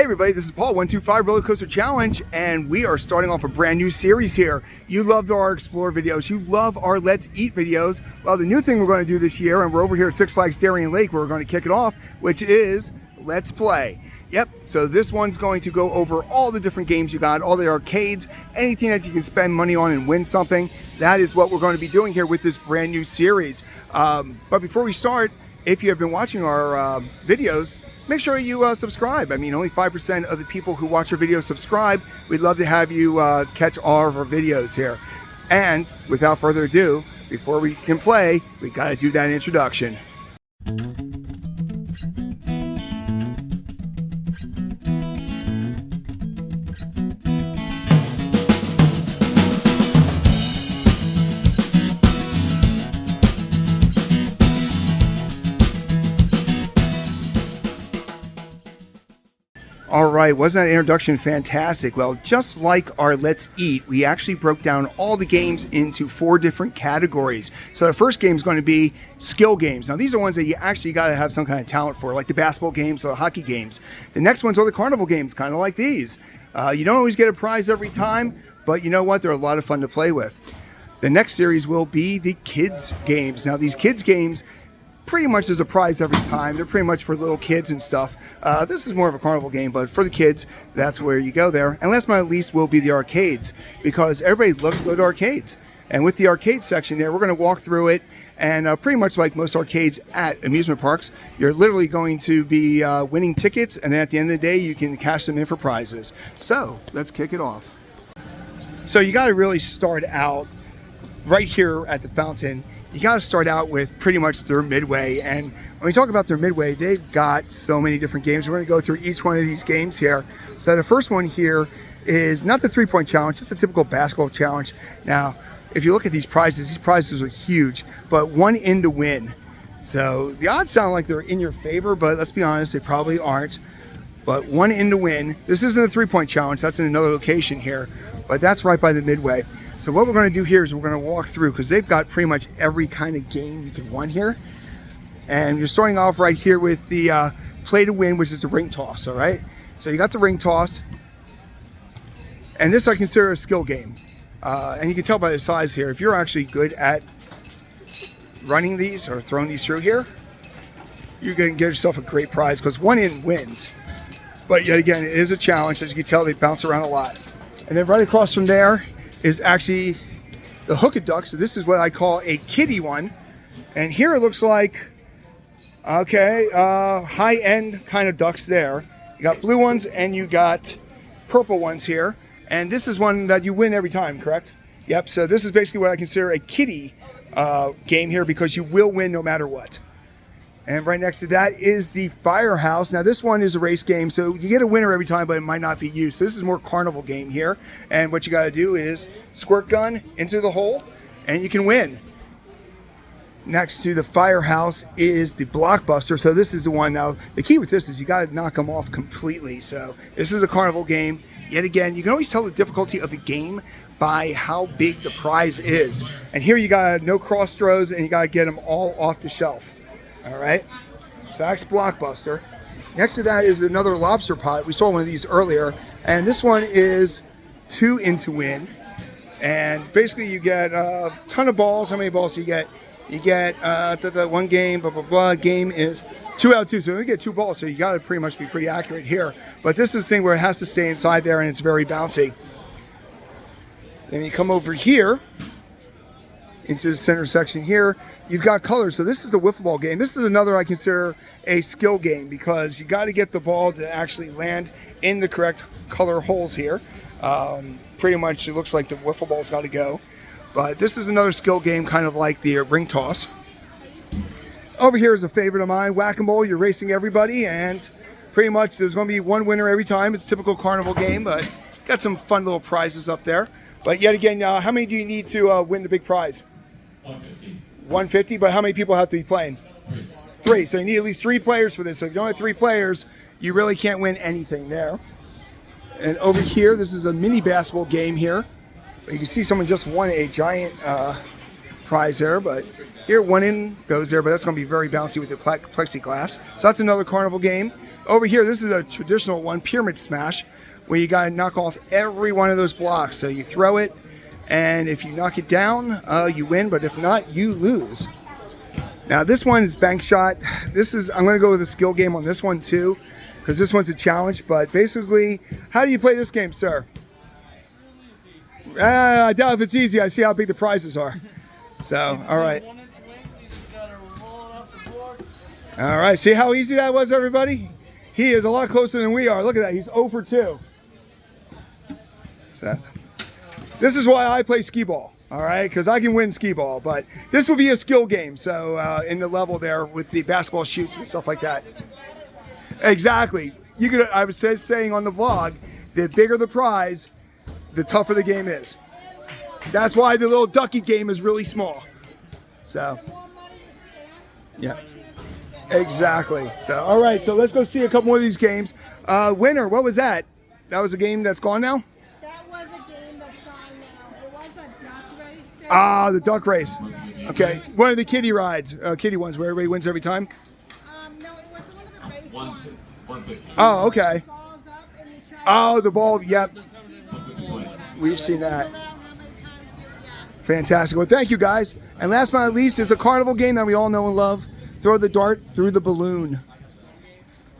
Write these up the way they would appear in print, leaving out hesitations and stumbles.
Hey everybody, this is Paul, 125 Roller Coaster Challenge, and we are starting off a brand new series here. You loved our Explore videos, you love our Let's Eat videos. Well, the new thing we're going to do this year, and we're over here at Six Flags Darien Lake, where we're going to kick it off, which is Let's Play. Yep, so this one's going to go over all the different games you got, all the arcades, anything that you can spend money on and win something. That is what we're going to be doing here with this brand new series. But before we start, if you have been watching our videos, make sure you subscribe. I mean, only 5% of the people who watch our videos subscribe. We'd love to have you catch all of our videos here. And without further ado, before we can play, we got to do that introduction. All right, wasn't that introduction fantastic? Well, just like our Let's Eat, we actually broke down all the games into 4 different categories. So the first game is going to be skill games. Now, these are ones that you actually got to have some kind of talent for, like the basketball games or the hockey games. The next ones are the carnival games, kind of like these. You don't always get a prize every time, but you know what? They're a lot of fun to play with. The next series will be the kids games. Now, these kids games, pretty much there's a prize every time. They're pretty much for little kids and stuff. This is more of a carnival game, but for the kids, that's where you go there. And last but not least will be the arcades, because everybody loves to go to arcades. And with the arcade section there, we're going to walk through it, and pretty much like most arcades at amusement parks, you're literally going to be winning tickets, and then at the end of the day, you can cash them in for prizes. So let's kick it off. So you got to really start out right here at the fountain. You got to start out with pretty much their Midway, and when we talk about their Midway, they've got so many different games. We're going to go through each one of these games here. So the first one here is not the 3-point challenge, just a typical basketball challenge. Now, if you look at these prizes are huge, but 1 in to win. So the odds sound like they're in your favor, but let's be honest, they probably aren't. But 1 in to win. This isn't a 3-point challenge, that's in another location here, but that's right by the Midway. So what we're going to do here is we're going to walk through, because they've got pretty much every kind of game you can win here. And you're starting off right here with the play to win, which is the ring toss, all right? So you got the ring toss. And this I consider a skill game. And you can tell by the size here, if you're actually good at running these or throwing these through here, you're going to get yourself a great prize, because 1 in wins. But yet again, it is a challenge. As you can tell, they bounce around a lot. And then right across from there is actually the hook-a-duck. So this is what I call a kiddie one. And here it looks like, okay, high-end kind of ducks there. You got blue ones and you got purple ones here. And this is one that you win every time, correct? Yep, so this is basically what I consider a kiddie game here, because you will win no matter what. And right next to that is the Firehouse. Now this one is a race game, so you get a winner every time, but it might not be you. So this is more carnival game here. And what you got to do is squirt gun into the hole, and you can win. Next to the Firehouse is the Blockbuster. So this is the one. Now the key with this is you got to knock them off completely. So this is a carnival game. Yet again, you can always tell the difficulty of the game by how big the prize is. And here you got no cross throws, and you got to get them all off the shelf. All right, so that's Blockbuster. Next to that is another lobster pot. We saw one of these earlier, and this one is 2 in to win. And basically you get a ton of balls. How many balls do you get? You get the one game, blah, blah, blah. Game is 2 out of 2, so you get 2 balls, so you got to pretty much be pretty accurate here. But this is the thing where it has to stay inside there, and it's very bouncy. Then you come over here into the center section here. You've got colors. So this is the wiffle ball game. This is another I consider a skill game, because you got to get the ball to actually land in the correct color holes here. Pretty much it looks like the wiffle ball's got to go. But this is another skill game, kind of like the ring toss. Over here is a favorite of mine, whack-a-mole. You're racing everybody, and pretty much there's going to be one winner every time. It's a typical carnival game, but got some fun little prizes up there. But yet again, how many do you need to win the big prize? 150. 150, but how many people have to be playing? 3. So you need at least 3 players for this. So if you don't have 3 players, you really can't win anything there. And over here, this is a mini basketball game here. You can see someone just won a giant prize there, but here one in goes there, but that's going to be very bouncy with the plexiglass. So that's another Carnival game. Over here, this is a traditional one, Pyramid Smash, where you got to knock off every one of those blocks. So you throw it, and if you knock it down, you win, but if not, you lose. Now this one is bank shot. I'm going to go with a skill game on this one too, because this one's a challenge. But basically, how do you play this game, sir? I doubt if it's easy. I see how big the prizes are. So, all right. All right, see how easy that was, everybody? He is a lot closer than we are. Look at that, he's 0 for 2. So, this is why I play Skee Ball. All right, because I can win Skee Ball, but this will be a skill game. So in the level there with the basketball shoots and stuff like that. Exactly. I was saying on the vlog, the bigger the prize, the tougher the game is. That's why the little ducky game is really small. So, yeah. Exactly. So, all right. So let's go see a couple more of these games. Winner, what was that? That was a game that's gone now? Ah, the duck race. Okay, one of the kiddie rides, kiddie ones where everybody wins every time. No, it wasn't one of the base ones. Oh, okay. Oh, the ball. Yep. We've seen that. Fantastic. Well, thank you guys. And last but not least is a Carnival game that we all know and love. Throw the dart through the balloon.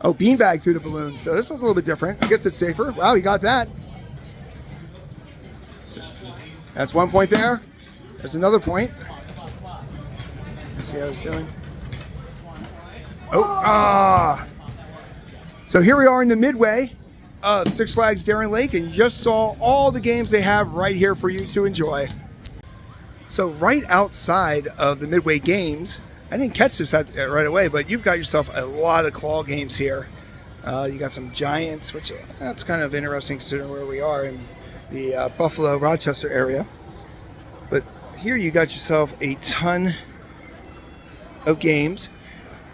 Oh, beanbag through the balloon. So this one's a little bit different. I guess it's safer. Wow, you got that. That's 1 point there. There's another point. Let's see how it's doing. Oh, So here we are in the Midway of Six Flags Darien Lake, and you just saw all the games they have right here for you to enjoy. So right outside of the Midway games, I didn't catch this right away, but you've got yourself a lot of claw games here. You got some giants, which that's kind of interesting considering where we are in the Buffalo, Rochester area. But here you got yourself a ton of games,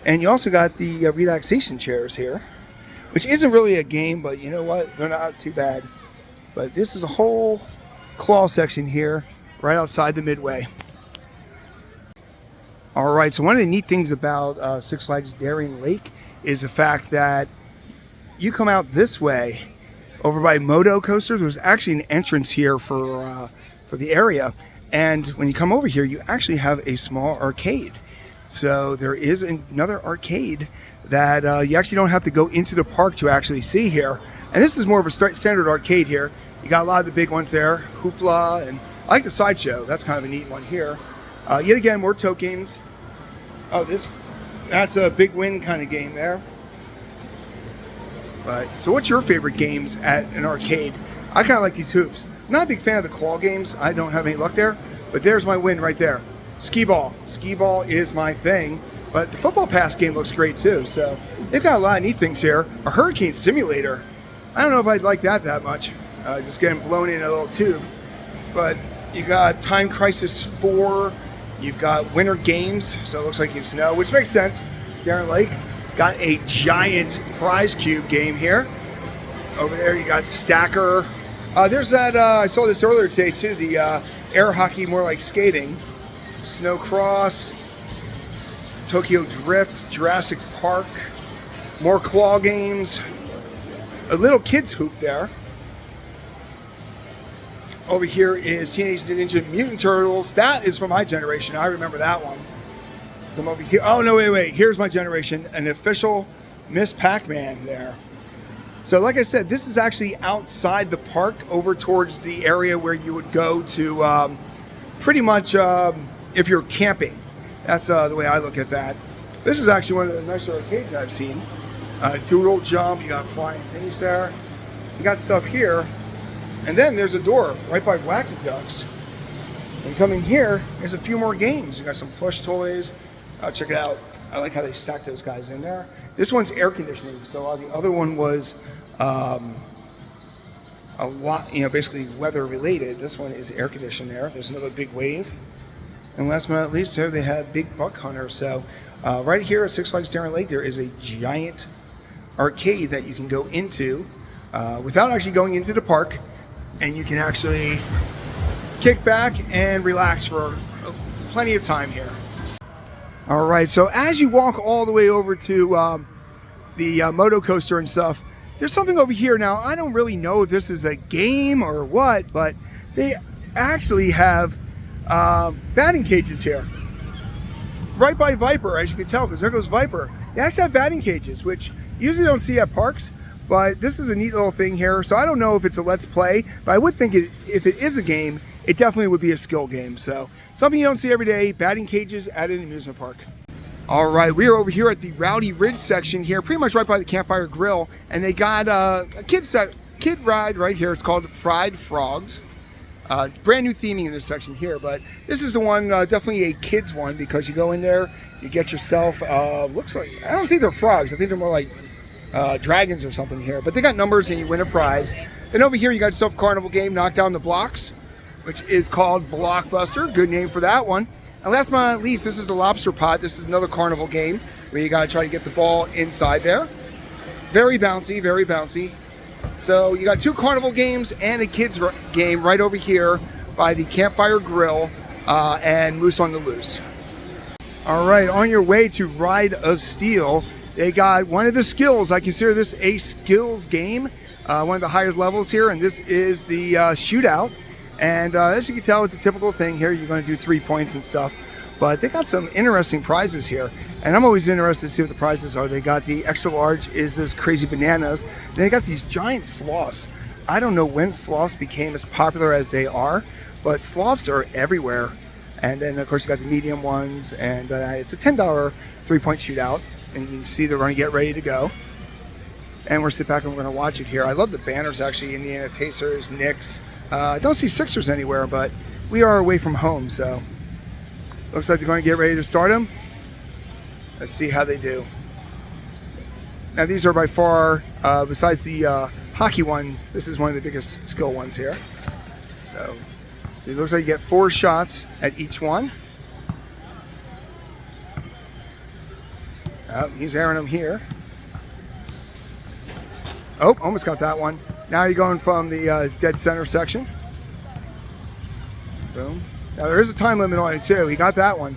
and you also got the relaxation chairs here, which isn't really a game, but you know what? They're not too bad. But this is a whole claw section here right outside the Midway. All right, so one of the neat things about Six Flags Darien Lake is the fact that you come out this way over by Moto Coasters. There's actually an entrance here for the area, and when you come over here, you actually have a small arcade. So there is another arcade that you actually don't have to go into the park to actually see here. And this is more of a standard arcade here. You got a lot of the big ones there, Hoopla, and I like the Sideshow. That's kind of a neat one here. Yet again, more tokens. Oh, that's a big win kind of game there. But so what's your favorite games at an arcade? I kind of like these hoops. I'm not a big fan of the claw games. I don't have any luck there. But there's my win right there. Skee Ball. Skee Ball is my thing. But the Football Pass game looks great too. So they've got a lot of neat things here. A hurricane simulator. I don't know if I'd like that much. Just getting blown in a little tube. But you got Time Crisis 4. You've got Winter Games. So it looks like you snow, which makes sense. Darien Lake. Got a giant prize cube game here. Over there you got Stacker. There's that, I saw this earlier today too, the air hockey, more like skating. Snow Cross, Tokyo Drift, Jurassic Park, more claw games, a little kids hoop there. Over here is Teenage Ninja Mutant Turtles. That is from my generation. I remember that one. Come over here. Oh, no, wait. Here's my generation. An official Miss Pac-Man there. So like I said, this is actually outside the park over towards the area where you would go to pretty much if you're camping. That's the way I look at that. This is actually one of the nicer arcades I've seen. Doodle Jump, you got flying things there. You got stuff here. And then there's a door right by Wacky Ducks. And coming here, there's a few more games. You got some plush toys. Check it out. I like how they stack those guys in there. This one's air conditioning. So the other one was a lot, basically weather related. This one is air conditioned there. There's another big wave. And last but not least, here they have Big Buck Hunter. So right here at Six Flags Darien Lake, there is a giant arcade that you can go into without actually going into the park. And you can actually kick back and relax for plenty of time here. All right, so as you walk all the way over to the moto coaster and stuff, there's something over here. Now, I don't really know if this is a game or what, but they actually have batting cages here. Right by Viper, as you can tell, because there goes Viper. They actually have batting cages, which you usually don't see at parks, but this is a neat little thing here. So I don't know if it's a Let's Play, but I would think if it is a game, it definitely would be a skill game. So something you don't see every day, batting cages at an amusement park. All right, we are over here at the Rowdy Ridge section here, pretty much right by the Campfire Grill, and they got a kid ride right here. It's called Fried Frogs. Brand new theming in this section here, but this is the one, definitely a kids one, because you go in there, you get yourself, looks like, I don't think they're frogs, I think they're more like dragons or something here, but they got numbers and you win a prize. Then over here you got yourself a carnival game, Knock Down the Blocks, which is called Blockbuster, good name for that one. And last but not least, this is the Lobster Pot. This is another carnival game where you got to try to get the ball inside there. Very bouncy, very bouncy. So you got two carnival games and a kids game right over here by the Campfire Grill and Moose on the Loose. All right, on your way to Ride of Steel, they got one of the skills. I consider this a skills game, one of the higher levels here, and this is the shootout. And as you can tell, it's a typical thing here. You're going to do 3 points and stuff. But they got some interesting prizes here. And I'm always interested to see what the prizes are. They got the extra large is those crazy bananas. Then they got these giant sloths. I don't know when sloths became as popular as they are, but sloths are everywhere. And then, of course, you got the medium ones. And it's a $10 3-point shootout. And you can see they're going to get ready to go. And we're sitting back and we're going to watch it here. I love the banners, actually. Indiana Pacers, Knicks. I don't see Sixers anywhere, but we are away from home, so looks like they're going to get ready to start them. Let's see how they do. Now, these are by far, besides the hockey one, this is one of the biggest skill ones here. So it looks like you get 4 shots at each one. Oh, he's airing them here. Oh, almost got that one. Now you're going from the dead center section. Boom. Now there is a time limit on it too. He got that one.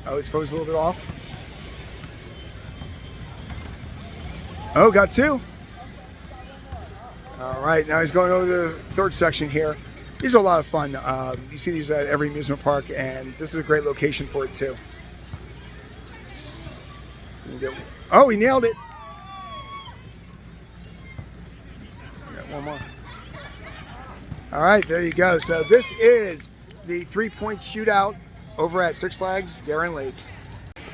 Oh, it's froze a little bit off. Oh, got 2. All right, now he's going over to the third section here. These are a lot of fun. You see these at every amusement park, and this is a great location for it too. Oh, he nailed it. One more. All right, there you go. So this is the 3-point shootout over at Six Flags Darien Lake.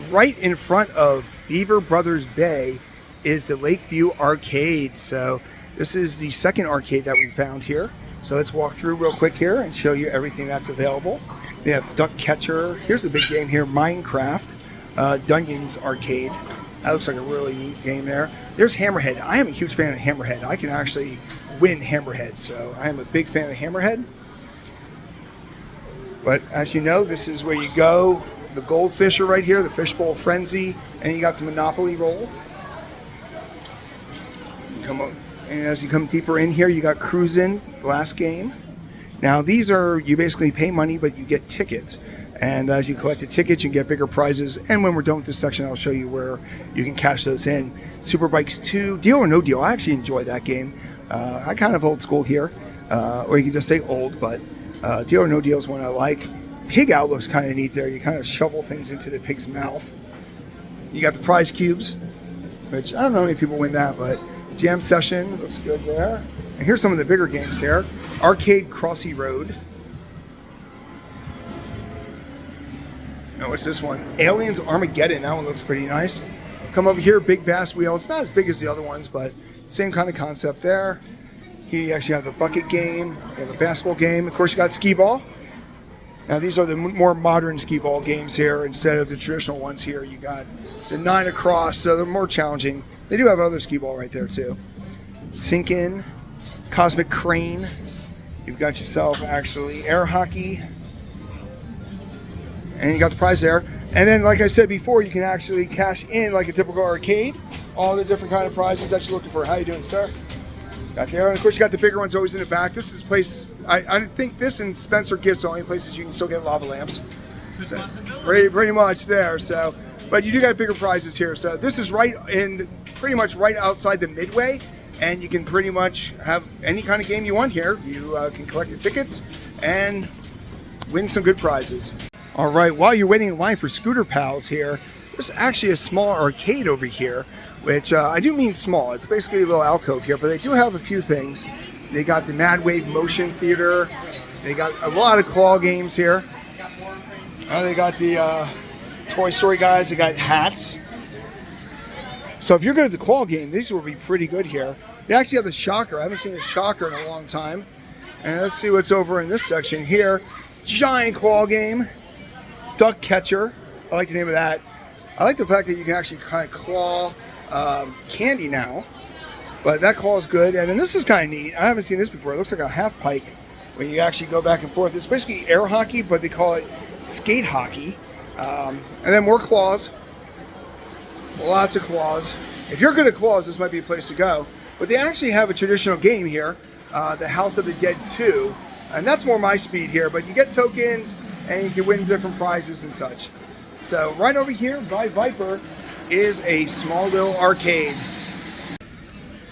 Right in front of Beaver Brothers Bay is the Lakeview Arcade. So this is the second arcade that we found here. So let's walk through real quick here and show you everything that's available. They have Duck Catcher. Here's a big game here, Minecraft. Dungeons Arcade. That looks like a really neat game there. There's Hammerhead. I am a huge fan of Hammerhead. I can actually win Hammerhead, so I am a big fan of Hammerhead. But as you know, this is where you go. The goldfish are right here, the Fishbowl Frenzy, and you got the Monopoly roll. Come on, and as you come deeper in here, you got Cruisin', last game. Now these are, you basically pay money, but you get tickets. And as you collect the tickets, you can get bigger prizes. And when we're done with this section, I'll show you where you can cash those in. Superbikes 2, Deal or No Deal. I actually enjoy that game. I kind of old school here, or you can just say old, but Deal or No Deal is one I like. Pig Out looks kind of neat there. You kind of shovel things into the pig's mouth. You got the prize cubes, which I don't know how many people win that, but Jam Session looks good there. And here's some of the bigger games here. Arcade Crossy Road. Oh, what's this one? Aliens Armageddon. That one looks pretty nice. Come over here, Big Bass Wheel. It's not as big as the other ones, but same kind of concept there. Here you actually have the bucket game. You have a basketball game. Of course, you got Skee Ball. Now, these are the more modern Skee Ball games here instead of the traditional ones here. You got the 9 across, so they're more challenging. They do have other Skee Ball right there, too. Sink In, Cosmic Crane. You've got yourself, actually, air hockey. And you got the prize there. And then, like I said before, you can actually cash in like a typical arcade. All the different kind of prizes that you're looking for. How you doing, sir? Got there. And of course, you got the bigger ones always in the back. This is a place, I think this and Spencer Gifts are the only places you can still get lava lamps. So, pretty much there. So, but you do got bigger prizes here. So this is pretty much right outside the Midway, and you can pretty much have any kind of game you want here. You can collect the tickets and win some good prizes. All right, while you're waiting in line for Scooter Pals here, there's actually a small arcade over here, which I do mean small. It's basically a little alcove here, but they do have a few things. They got the Mad Wave Motion Theater. They got a lot of claw games here. They got the Toy Story guys. They got hats. So if you're good at the claw game, these will be pretty good here. They actually have the Shocker. I haven't seen a Shocker in a long time. And let's see what's over in this section here. Giant claw game. Duck Catcher. I like the name of that. I like the fact that you can actually kind of claw candy now. But that claw is good. And then this is kind of neat. I haven't seen this before. It looks like a half pike when you actually go back and forth. It's basically air hockey, but they call it skate hockey. And then more claws. Lots of claws. If you're good at claws, this might be a place to go. But they actually have a traditional game here, the House of the Dead 2. And that's more my speed here. But you get tokens, and you can win different prizes and such. So right over here by Viper is a small little arcade.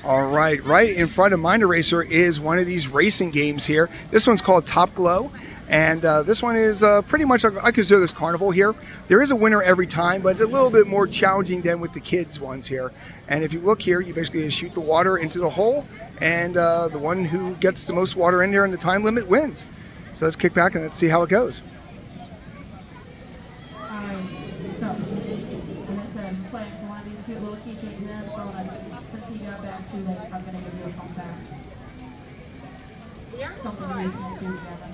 All right in front of Mind Eraser is one of these racing games here. This one's called Topglow, and this one is pretty much, I consider this Carnival here. There is a winner every time, but it's a little bit more challenging than with the kids ones here. And if you look here, you basically just shoot the water into the hole, and the one who gets the most water in there in the time limit wins. So let's kick back and let's see how it goes. So, as I said, I'm playing for one of these cute little keychains as a bonus. Since he got back too late, I'm going to give you a fun fact. Something we can do together.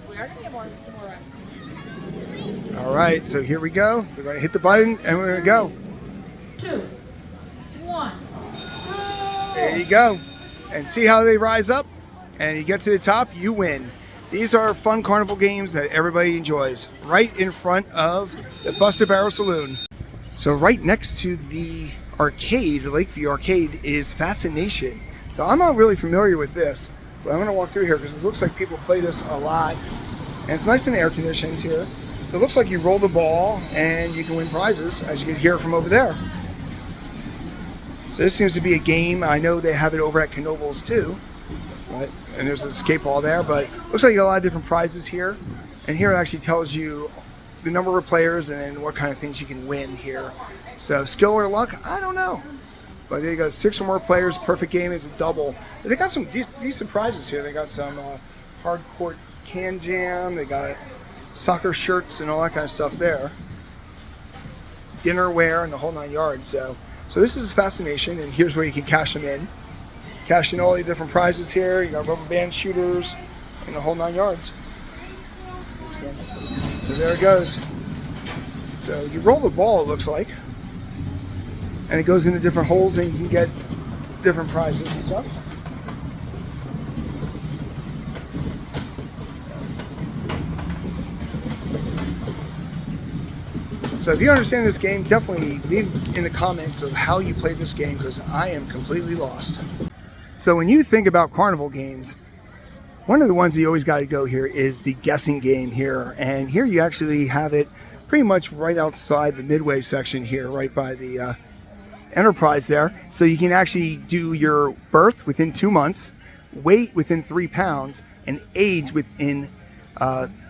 We are gonna get more rounds. All right, so here we go. We're going to hit the button, and we're going to go. 2, 1. There you go. And see how they rise up? And you get to the top, you win. These are fun carnival games that everybody enjoys, right in front of the Busted Barrel Saloon. So right next to the arcade, Lakeview Arcade, is Fascination. So I'm not really familiar with this, but I'm going to walk through here because it looks like people play this a lot. And it's nice and air conditioned here. So it looks like you roll the ball and you can win prizes, as you can hear from over there. So this seems to be a game. I know they have it over at Carnival's too. Right? And there's an escape ball there, but looks like you got a lot of different prizes here. And here it actually tells you the number of players and what kind of things you can win here. So skill or luck, I don't know. But they got 6 or more players. Perfect game is a double. But they got some decent prizes here. They got some hard court can jam. They got soccer shirts and all that kind of stuff there. Dinnerware and the whole 9 yards. So this is Fascination, and here's where you can cash them in. Cash in all the different prizes here. You got rubber band shooters and the whole 9 yards. So there it goes. So you roll the ball, it looks like. And it goes into different holes and you can get different prizes and stuff. So if you understand this game, definitely leave in the comments of how you play this game, because I am completely lost. So when you think about carnival games, one of the ones that you always got to go here is the guessing game here. And here you actually have it pretty much right outside the Midway section here, right by the Enterprise there. So you can actually do your birth within 2 months, weight within 3 pounds, and age within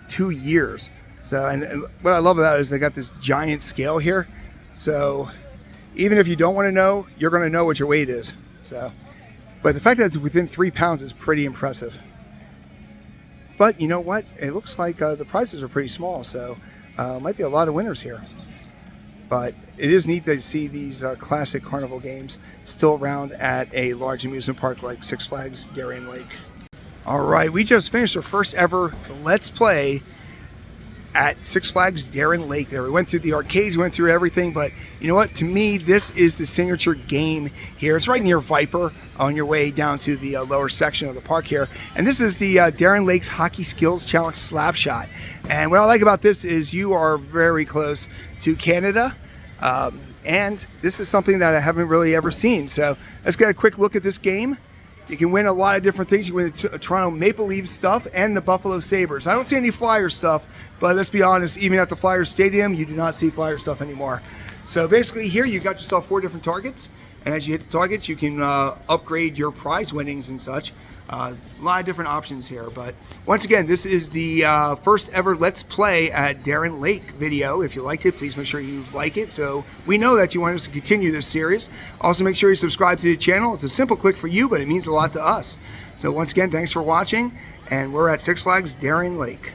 2 years. So, and what I love about it is they got this giant scale here. So even if you don't want to know, you're going to know what your weight is. So, but the fact that it's within 3 pounds is pretty impressive. But you know what? It looks like the prizes are pretty small, so might be a lot of winners here. But it is neat to see these classic carnival games still around at a large amusement park like Six Flags Darien Lake. All right, we just finished our first ever Let's Play at Six Flags Darien Lake there. We went through the arcades, we went through everything, but you know what? To me, this is the signature game here. It's right near Viper on your way down to the lower section of the park here. And this is the Darien Lake's Hockey Skills Challenge Slap Shot. And what I like about this is you are very close to Canada. And this is something that I haven't really ever seen. So let's get a quick look at this game You can win a lot of different things. You can win the Toronto Maple Leafs stuff and the Buffalo Sabres. I don't see any Flyer stuff, but let's be honest, even at the Flyer Stadium, you do not see Flyer stuff anymore. So basically here you got yourself 4 different targets, and as you hit the targets, you can upgrade your prize winnings and such. A lot of different options here, but once again, this is the first ever Let's Play at Darien Lake video. If you liked it, please make sure you like it so we know that you want us to continue this series. Also, make sure you subscribe to the channel. It's a simple click for you, but it means a lot to us. So once again, thanks for watching, and we're at Six Flags Darien Lake.